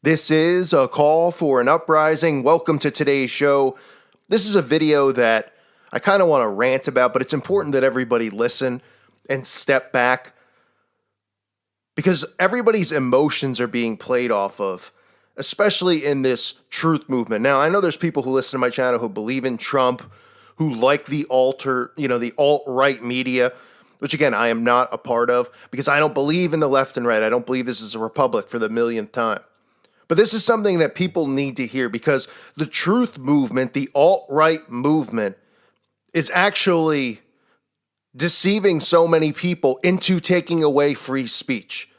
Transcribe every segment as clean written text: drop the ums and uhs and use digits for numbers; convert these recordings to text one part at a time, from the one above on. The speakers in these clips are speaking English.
This is a call for an uprising. Welcome to today's show. This is a video that I kind of want to rant about, but it's important that everybody listen and step back because everybody's emotions are being played off of, especially in this truth movement. Now, I know there's people who listen to my channel who believe in Trump, who like the the alt-right media, which again, I am not a part of because I don't believe in the left and right. I don't believe this is a republic for the millionth time. But this is something that people need to hear because the truth movement, the alt-right movement, is actually deceiving so many people into taking away free speech.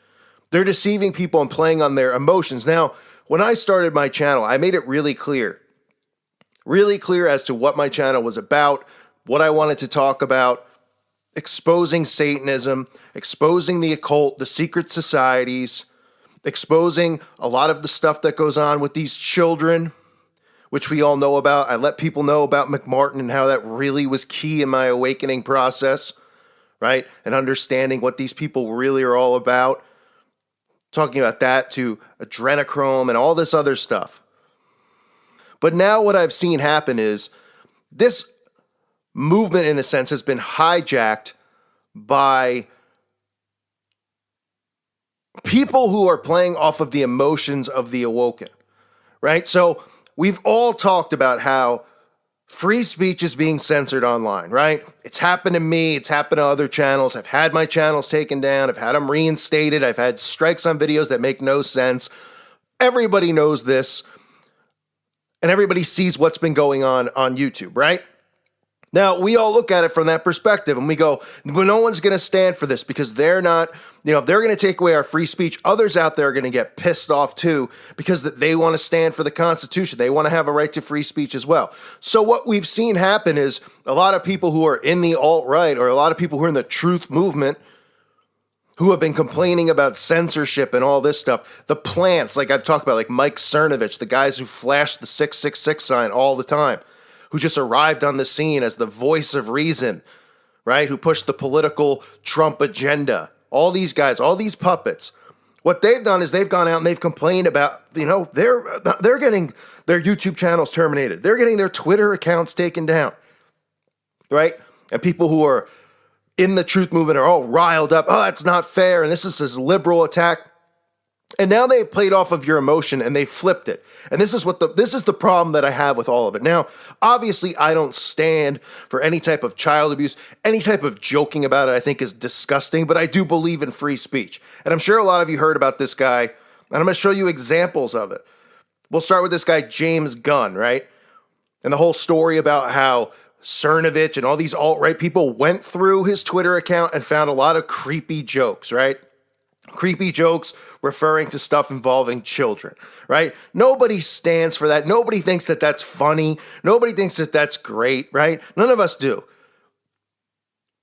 They're deceiving people and playing on their emotions. Now, when I started my channel, I made it really clear as to what my channel was about, what I wanted to talk about, exposing Satanism, exposing the occult, the secret societies, exposing a lot of the stuff that goes on with these children, which we all know about. I let people know about McMartin and how that really was key in my awakening process, right? And understanding what these people really are all about. Talking about that to adrenochrome and all this other stuff. But now what I've seen happen is this movement, in a sense, has been hijacked by people who are playing off of the emotions of the awoken, right? So we've all talked about how free speech is being censored online, right? It's happened to me. It's happened to other channels. I've had my channels taken down. I've had them reinstated. I've had strikes on videos that make no sense. Everybody knows this, and everybody sees what's been going on YouTube, right? Now, we all look at it from that perspective and we go, well, no one's going to stand for this because they're not, if they're going to take away our free speech, others out there are going to get pissed off too because they want to stand for the Constitution. They want to have a right to free speech as well. So what we've seen happen is a lot of people who are in the alt-right or a lot of people who are in the truth movement who have been complaining about censorship and all this stuff, the plants, like I've talked about, like Mike Cernovich, the guys who flash the 666 sign all the time, who just arrived on the scene as the voice of reason, right? Who pushed the political Trump agenda. All these guys, all these puppets. What they've done is they've gone out and they've complained about, they're getting their YouTube channels terminated. They're getting their Twitter accounts taken down, right? And people who are in the truth movement are all riled up. Oh, that's not fair. And this is this liberal attack. And now they've played off of your emotion and they flipped it. And this is the problem that I have with all of it. Now, obviously, I don't stand for any type of child abuse, any type of joking about it I think is disgusting, but I do believe in free speech. And I'm sure a lot of you heard about this guy, and I'm going to show you examples of it. We'll start with this guy, James Gunn, right? And the whole story about how Cernovich and all these alt-right people went through his Twitter account and found a lot of creepy jokes, right? Creepy jokes referring to stuff involving children, right? Nobody stands for that. Nobody thinks that that's funny. Nobody thinks that that's great, right? None of us do.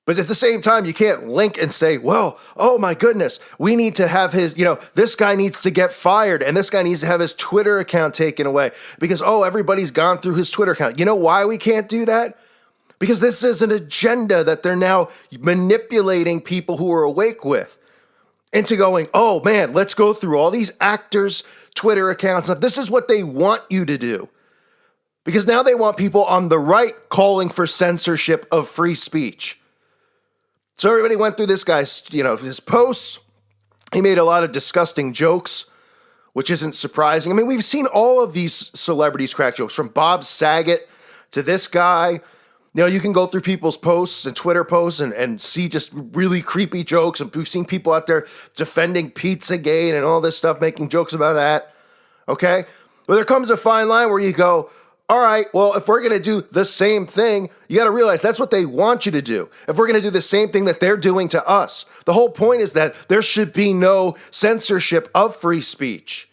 But at the same time, you can't link and say, well, oh my goodness, we need to have his, this guy needs to get fired and this guy needs to have his Twitter account taken away because, everybody's gone through his Twitter account. You know why we can't do that? Because this is an agenda that they're now manipulating people who are awake with. Into going, oh man, let's go through all these actors' Twitter accounts. This is what they want you to do. Because now they want people on the right calling for censorship of free speech. So everybody went through this guy's, his posts. He made a lot of disgusting jokes, which isn't surprising. I mean, we've seen all of these celebrities crack jokes, from Bob Saget to this guy. You can go through people's posts and Twitter posts and see just really creepy jokes. And we've seen people out there defending Pizzagate and all this stuff, making jokes about that. Okay? But there comes a fine line where you go, all right, well, if we're going to do the same thing, you got to realize that's what they want you to do. If we're going to do the same thing that they're doing to us, the whole point is that there should be no censorship of free speech.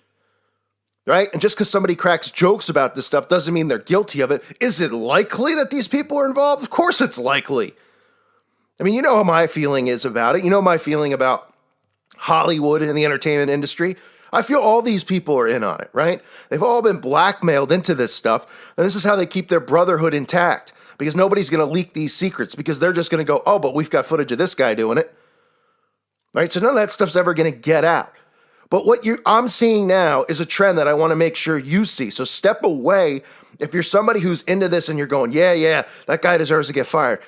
Right? And just because somebody cracks jokes about this stuff doesn't mean they're guilty of it. Is it likely that these people are involved? Of course it's likely. I mean, you know how my feeling is about it. You know my feeling about Hollywood and the entertainment industry. I feel all these people are in on it, right? They've all been blackmailed into this stuff, and this is how they keep their brotherhood intact, because nobody's going to leak these secrets, because they're just going to go, oh, but we've got footage of this guy doing it. Right? So none of that stuff's ever going to get out. But what I'm seeing now is a trend that I want to make sure you see. So step away. If you're somebody who's into this and you're going, yeah, that guy deserves to get fired.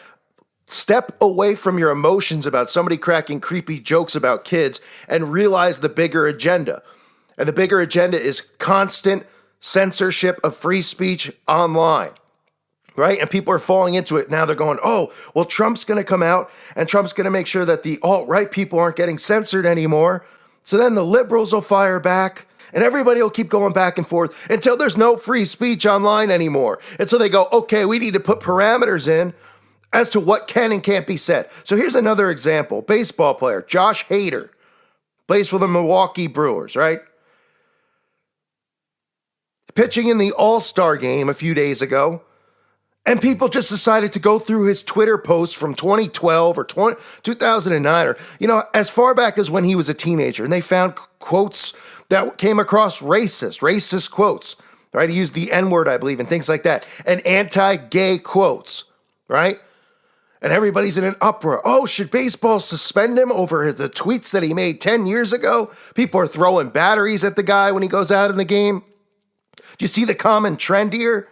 Step away from your emotions about somebody cracking creepy jokes about kids and realize the bigger agenda. And the bigger agenda is constant censorship of free speech online, right? And people are falling into it. Now they're going, oh, well, Trump's going to come out and Trump's going to make sure that the alt-right people aren't getting censored anymore. So then the liberals will fire back and everybody will keep going back and forth until there's no free speech online anymore. And so they go, okay, we need to put parameters in as to what can and can't be said. So here's another example. Baseball player, Josh Hader, plays for the Milwaukee Brewers, right? Pitching in the All-Star game a few days ago, and people just decided to go through his Twitter posts from 2012 or 2009 or, as far back as when he was a teenager, and they found quotes that came across racist quotes, right? He used the N-word, I believe, and things like that, and anti-gay quotes, right? And everybody's in an uproar. Oh, should baseball suspend him over the tweets that he made 10 years ago? People are throwing batteries at the guy when he goes out in the game. Do you see the common trend here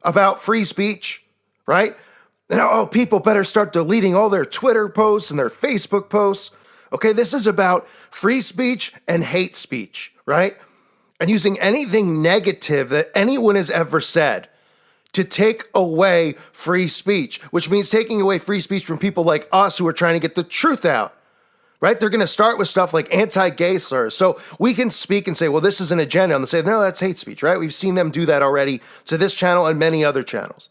about free speech, right? Now, people better start deleting all their Twitter posts and their Facebook posts. Okay, this is about free speech and hate speech, right? And using anything negative that anyone has ever said to take away free speech, which means taking away free speech from people like us who are trying to get the truth out, right? They're going to start with stuff like anti-gay slurs. So we can speak and say, well, this is an agenda. And they say, no, that's hate speech, right? We've seen them do that already to this channel and many other channels,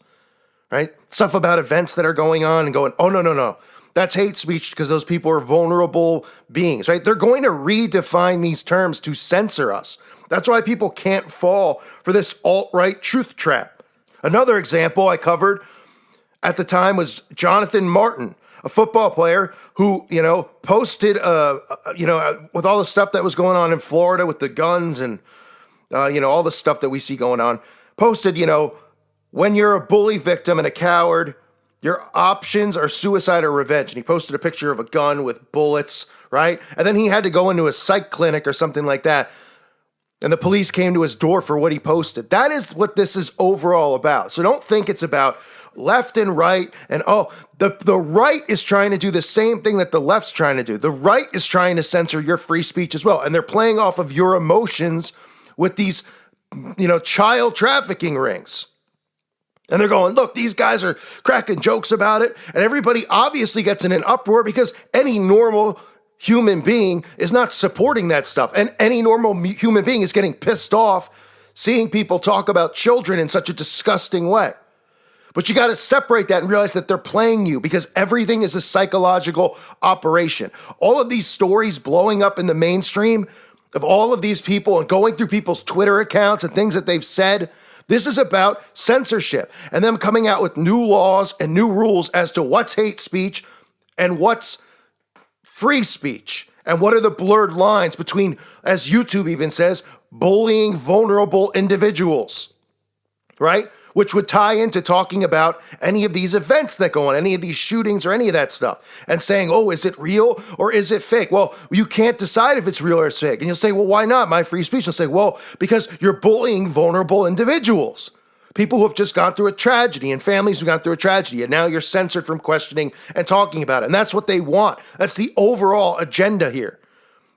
right? Stuff about events that are going on and going, oh, no. That's hate speech because those people are vulnerable beings, right? They're going to redefine these terms to censor us. That's why people can't fall for this alt-right truth trap. Another example I covered at the time was Jonathan Martin, a football player who, posted, with all the stuff that was going on in Florida with the guns and, all the stuff that we see going on, posted, when you're a bully victim and a coward, your options are suicide or revenge. And he posted a picture of a gun with bullets, right? And then he had to go into a psych clinic or something like that. And the police came to his door for what he posted. That is what this is overall about. So don't think it's about left and right. And the right is trying to do the same thing that the left's trying to do. The right is trying to censor your free speech as well. And they're playing off of your emotions with these, child trafficking rings. And they're going, look, these guys are cracking jokes about it. And everybody obviously gets in an uproar because any normal human being is not supporting that stuff. And any normal human being is getting pissed off seeing people talk about children in such a disgusting way. But you got to separate that and realize that they're playing you because everything is a psychological operation. All of these stories blowing up in the mainstream of all of these people and going through people's Twitter accounts and things that they've said, this is about censorship and them coming out with new laws and new rules as to what's hate speech and what's free speech, and what are the blurred lines between, as YouTube even says, bullying vulnerable individuals, right? Which would tie into talking about any of these events that go on, any of these shootings or any of that stuff, and saying, oh, is it real or is it fake? Well, you can't decide if it's real or it's fake. And you'll say, well, why not? My free speech will say, well, because you're bullying vulnerable individuals. People who have just gone through a tragedy and families who've gone through a tragedy, and now you're censored from questioning and talking about it. And that's what they want. That's the overall agenda here,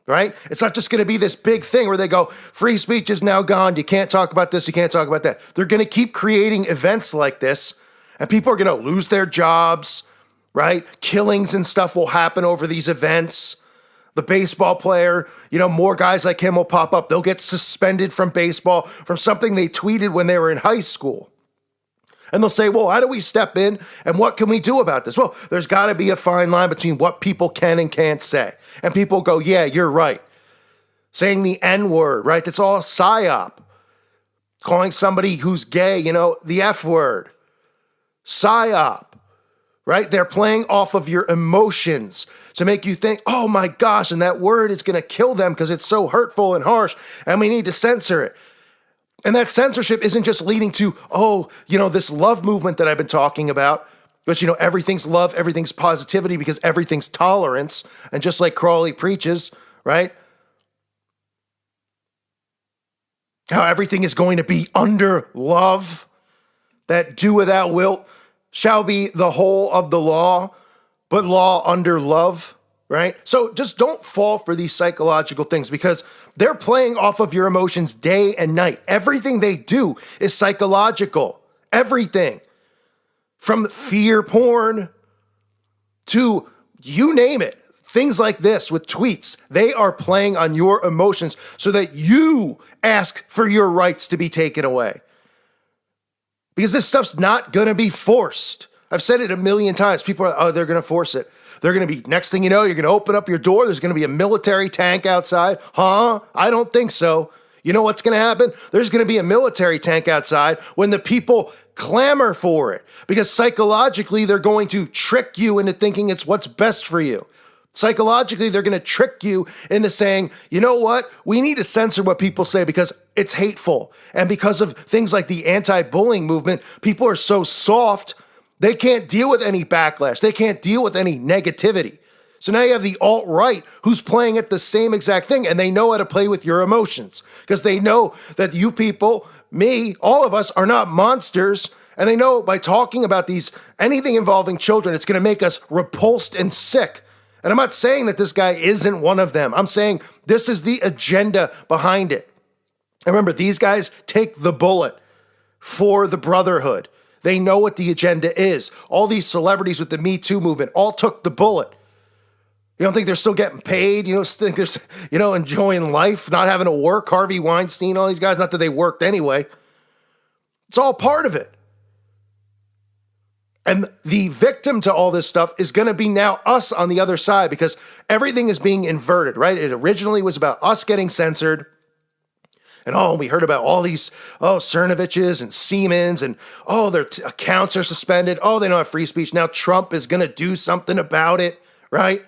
right? It's not just going to be this big thing where they go, free speech is now gone. You can't talk about this. You can't talk about that. They're going to keep creating events like this, and people are going to lose their jobs, right? Killings and stuff will happen over these events. The baseball player, more guys like him will pop up. They'll get suspended from baseball from something they tweeted when they were in high school. And they'll say, well, how do we step in and what can we do about this? Well, there's got to be a fine line between what people can and can't say. And people go, yeah, you're right. Saying the N-word, right? That's all a psyop. Calling somebody who's gay, the F word. Psyop. Right? They're playing off of your emotions to make you think, oh my gosh, and that word is going to kill them because it's so hurtful and harsh, and we need to censor it. And that censorship isn't just leading to, this love movement that I've been talking about, which, everything's love, everything's positivity because everything's tolerance. And just like Crowley preaches, right? how everything is going to be under love, that do without will shall be the whole of the law, but law under love, right? So just don't fall for these psychological things because they're playing off of your emotions day and night. Everything they do is psychological. Everything. From fear porn to you name it. Things like this with tweets, they are playing on your emotions so that you ask for your rights to be taken away. Because this stuff's not going to be forced. I've said it a million times. People are, they're going to force it. They're going to be, next thing you know, you're going to open up your door. There's going to be a military tank outside. Huh? I don't think so. You know what's going to happen? There's going to be a military tank outside when the people clamor for it. Because psychologically, they're going to trick you into thinking it's what's best for you. Psychologically, they're going to trick you into saying, you know what? We need to censor what people say because it's hateful. And because of things like the anti-bullying movement, people are so soft, they can't deal with any backlash. They can't deal with any negativity. So now you have the alt-right who's playing at the same exact thing, and they know how to play with your emotions because they know that you people, me, all of us are not monsters. And they know by talking about anything involving children, it's going to make us repulsed and sick. And I'm not saying that this guy isn't one of them. I'm saying this is the agenda behind it. And remember, these guys take the bullet for the brotherhood. They know what the agenda is. All these celebrities with the Me Too movement all took the bullet. You don't think they're still getting paid? You don't think they're, enjoying life, not having to work? Harvey Weinstein, all these guys, not that they worked anyway. It's all part of it. And the victim to all this stuff is going to be now us on the other side because everything is being inverted, right? It originally was about us getting censored. And we heard about all these, Cernoviches and Siemens and, their accounts are suspended. They don't have free speech. Now Trump is going to do something about it, right?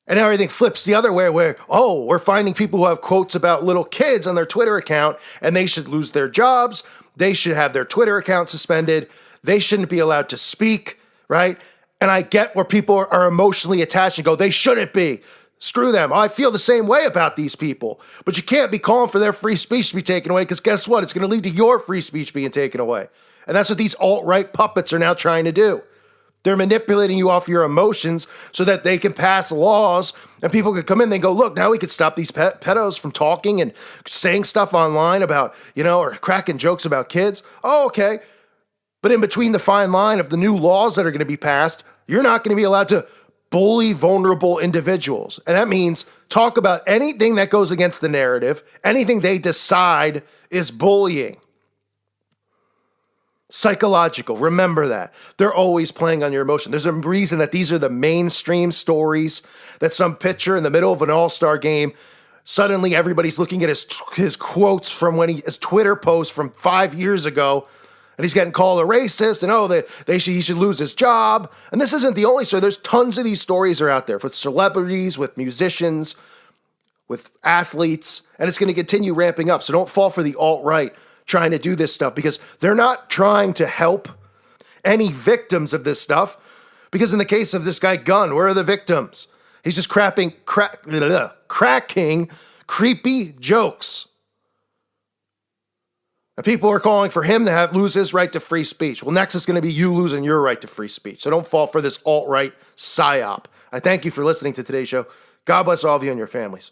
And everything flips the other way where, we're finding people who have quotes about little kids on their Twitter account and they should lose their jobs. They should have their Twitter account suspended. They shouldn't be allowed to speak, right? And I get where people are emotionally attached and go, they shouldn't be. Screw them. I feel the same way about these people. But you can't be calling for their free speech to be taken away because guess what? It's going to lead to your free speech being taken away. And that's what these alt-right puppets are now trying to do. They're manipulating you off your emotions so that they can pass laws and people can come in and go, look, now we could stop these pedos from talking and saying stuff online about, or cracking jokes about kids. Okay. But in between the fine line of the new laws that are going to be passed, you're not going to be allowed to bully vulnerable individuals. And that means talk about anything that goes against the narrative, anything they decide is bullying. Psychological. Remember that. They're always playing on your emotion. There's a reason that these are the mainstream stories, that some pitcher in the middle of an all-star game, suddenly everybody's looking at his quotes from his Twitter post from 5 years ago, and he's getting called a racist, and he should lose his job. And this isn't the only story. There's tons of these stories are out there with celebrities, with musicians, with athletes, and it's going to continue ramping up. So don't fall for the alt-right trying to do this stuff because they're not trying to help any victims of this stuff. Because in the case of this guy Gunn, where are the victims? He's just cracking creepy jokes. And people are calling for him to lose his right to free speech. Well, next is going to be you losing your right to free speech. So don't fall for this alt-right psyop. I thank you for listening to today's show. God bless all of you and your families.